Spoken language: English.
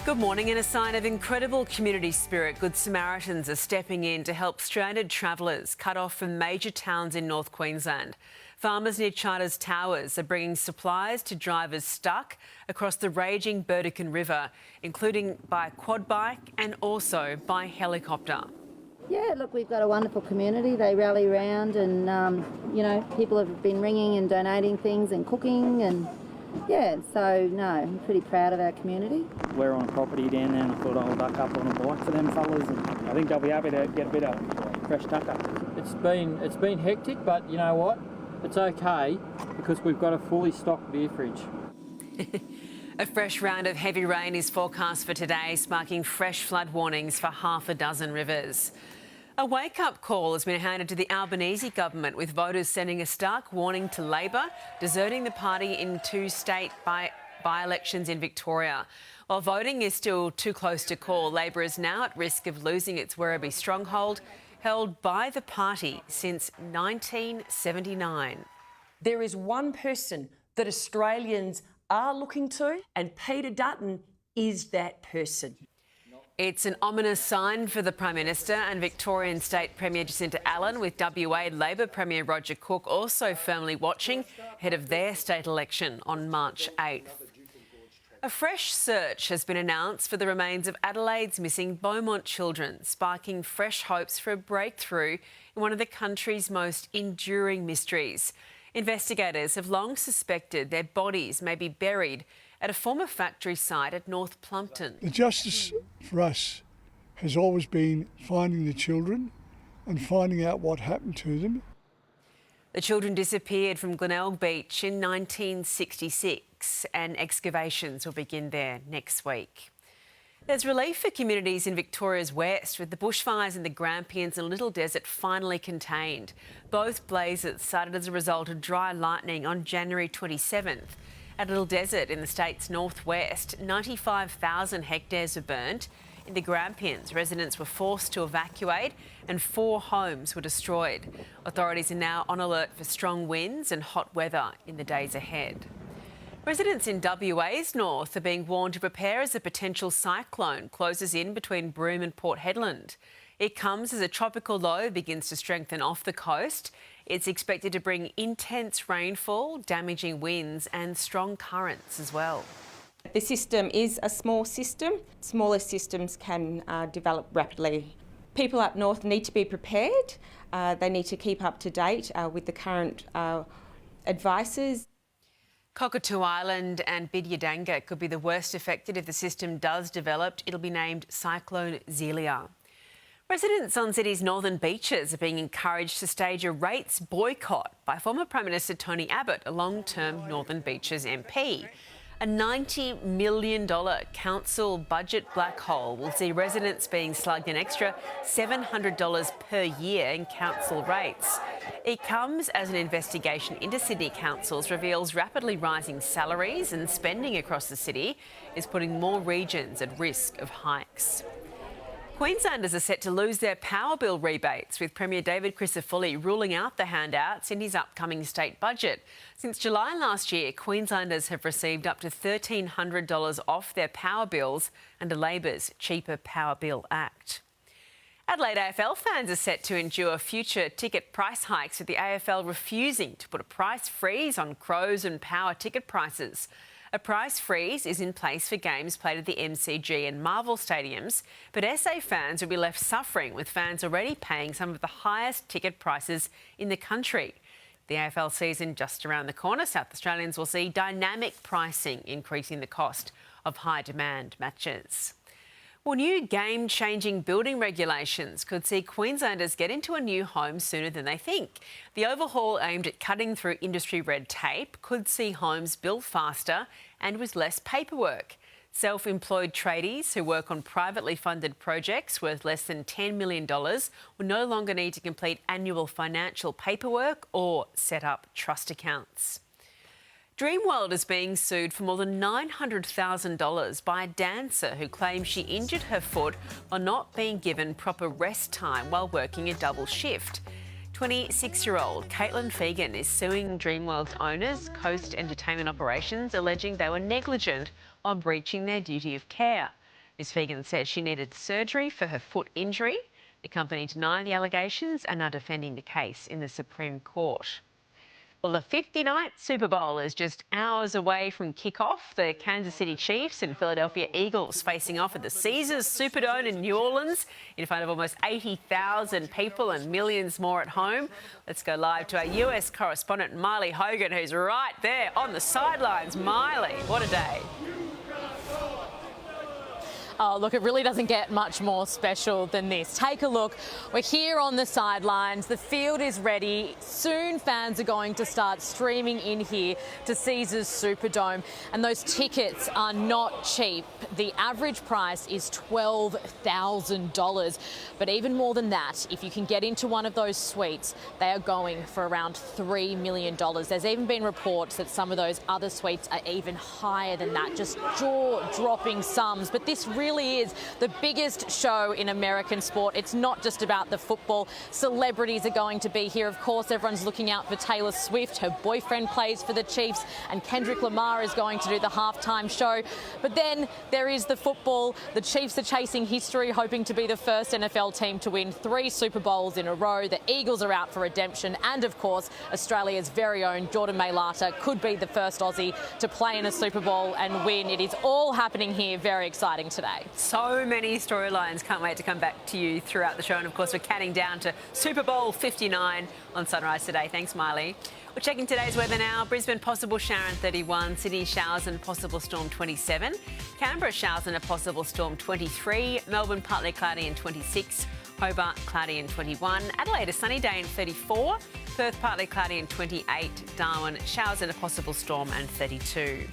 Good morning. In a sign of incredible community spirit, Good Samaritans are stepping in to help stranded travellers cut off from major towns in North Queensland. Farmers near Charters Towers are bringing supplies to drivers stuck across the raging Burdekin River, including by quad bike and also by helicopter. Yeah, look, we've got a wonderful community. They rally round and, people have been ringing and donating things and cooking and, I'm pretty proud of our community. We're on a property down there and I thought I'll duck up on a bike for them fellas and I think they'll be happy to get a bit of fresh tucker. It's been hectic, but you know what? It's okay because we've got a fully stocked beer fridge. A fresh round of heavy rain is forecast for today, sparking fresh flood warnings for half a dozen rivers. A wake-up call has been handed to the Albanese government, with voters sending a stark warning to Labor, deserting the party in two state by-elections in Victoria. While voting is still too close to call, Labor is now at risk of losing its Werribee stronghold, held by the party since 1979. There is one person that Australians are looking to, and Peter Dutton is that person. It's an ominous sign for the Prime Minister and Victorian State Premier Jacinta Allen, with WA Labor Premier Roger Cook also firmly watching ahead of their state election on March 8th. A fresh search has been announced for the remains of Adelaide's missing Beaumont children, sparking fresh hopes for a breakthrough in one of the country's most enduring mysteries. Investigators have long suspected their bodies may be buried at a former factory site at North Plumpton. The justice for us has always been finding the children and finding out what happened to them. The children disappeared from Glenelg Beach in 1966 and excavations will begin there next week. There's relief for communities in Victoria's west, with the bushfires in the Grampians and Little Desert finally contained. Both blazes started as a result of dry lightning on January 27th. At Little Desert in the state's northwest, 95,000 hectares were burnt. In the Grampians, residents were forced to evacuate and 4 homes were destroyed. Authorities are now on alert for strong winds and hot weather in the days ahead. Residents in WA's north are being warned to prepare as a potential cyclone closes in between Broome and Port Hedland. It comes as a tropical low begins to strengthen off the coast. It's expected to bring intense rainfall, damaging winds and strong currents as well. The system is a small system. Smaller systems can develop rapidly. People up north need to be prepared. They need to keep up to date with the current advices. Cockatoo Island and Bidyadanga could be the worst affected if the system does develop. It'll be named Cyclone Zelia. Residents on Sydney's northern beaches are being encouraged to stage a rates boycott by former Prime Minister Tony Abbott, a long-term Northern Beaches MP. A $90 million council budget black hole will see residents being slugged an extra $700 per year in council rates. It comes as an investigation into Sydney councils reveals rapidly rising salaries and spending across the city is putting more regions at risk of hikes. Queenslanders are set to lose their power bill rebates, with Premier David Crisafulli ruling out the handouts in his upcoming state budget. Since July last year, Queenslanders have received up to $1,300 off their power bills under Labor's Cheaper Power Bill Act. Adelaide AFL fans are set to endure future ticket price hikes, with the AFL refusing to put a price freeze on Crows and Power ticket prices. A price freeze is in place for games played at the MCG and Marvel stadiums, but SA fans will be left suffering, with fans already paying some of the highest ticket prices in the country. The AFL season just around the corner, South Australians will see dynamic pricing increasing the cost of high-demand matches. Well, new game-changing building regulations could see Queenslanders get into a new home sooner than they think. The overhaul, aimed at cutting through industry red tape, could see homes built faster and with less paperwork. Self-employed tradies who work on privately funded projects worth less than $10 million will no longer need to complete annual financial paperwork or set up trust accounts. Dreamworld is being sued for more than $900,000 by a dancer who claims she injured her foot while not being given proper rest time while working a double shift. 26-year-old Caitlin Fegan is suing Dreamworld's owners, Coast Entertainment Operations, alleging they were negligent on breaching their duty of care. Ms Fegan says she needed surgery for her foot injury. The company denied the allegations and are defending the case in the Supreme Court. Well, the 59th Super Bowl is just hours away from kick-off. The Kansas City Chiefs and Philadelphia Eagles facing off at the Caesars Superdome in New Orleans in front of almost 80,000 people and millions more at home. Let's go live to our US correspondent, Miley Hogan, who's right there on the sidelines. Miley, what a day. Oh, look, it really doesn't get much more special than this. Take a look. We're here on the sidelines. The field is ready. Soon fans are going to start streaming in here to Caesars Superdome. And those tickets are not cheap. The average price is $12,000. But even more than that, if you can get into one of those suites, they are going for around $3 million. There's even been reports that some of those other suites are even higher than that, just jaw-dropping sums. But this really is the biggest show in American sport. It's not just about the football. Celebrities are going to be here. Of course, everyone's looking out for Taylor Swift. Her boyfriend plays for the Chiefs, and Kendrick Lamar is going to do the halftime show. But then there is the football. The Chiefs are chasing history, hoping to be the first NFL team to win 3 Super Bowls in a row. The Eagles are out for redemption. And of course, Australia's very own Jordan Mailata could be the first Aussie to play in a Super Bowl and win. It is all happening here. Very exciting today. So many storylines. Can't wait to come back to you throughout the show. And of course, we're counting down to Super Bowl 59 on Sunrise today. Thanks, Miley. We're checking today's weather now. Brisbane, possible shower and 31. Sydney, showers and possible storm 27. Canberra, showers and a possible storm 23. Melbourne, partly cloudy and 26. Hobart, cloudy and 21. Adelaide, a sunny day and 34. Perth, partly cloudy and 28. Darwin, showers and a possible storm and 32.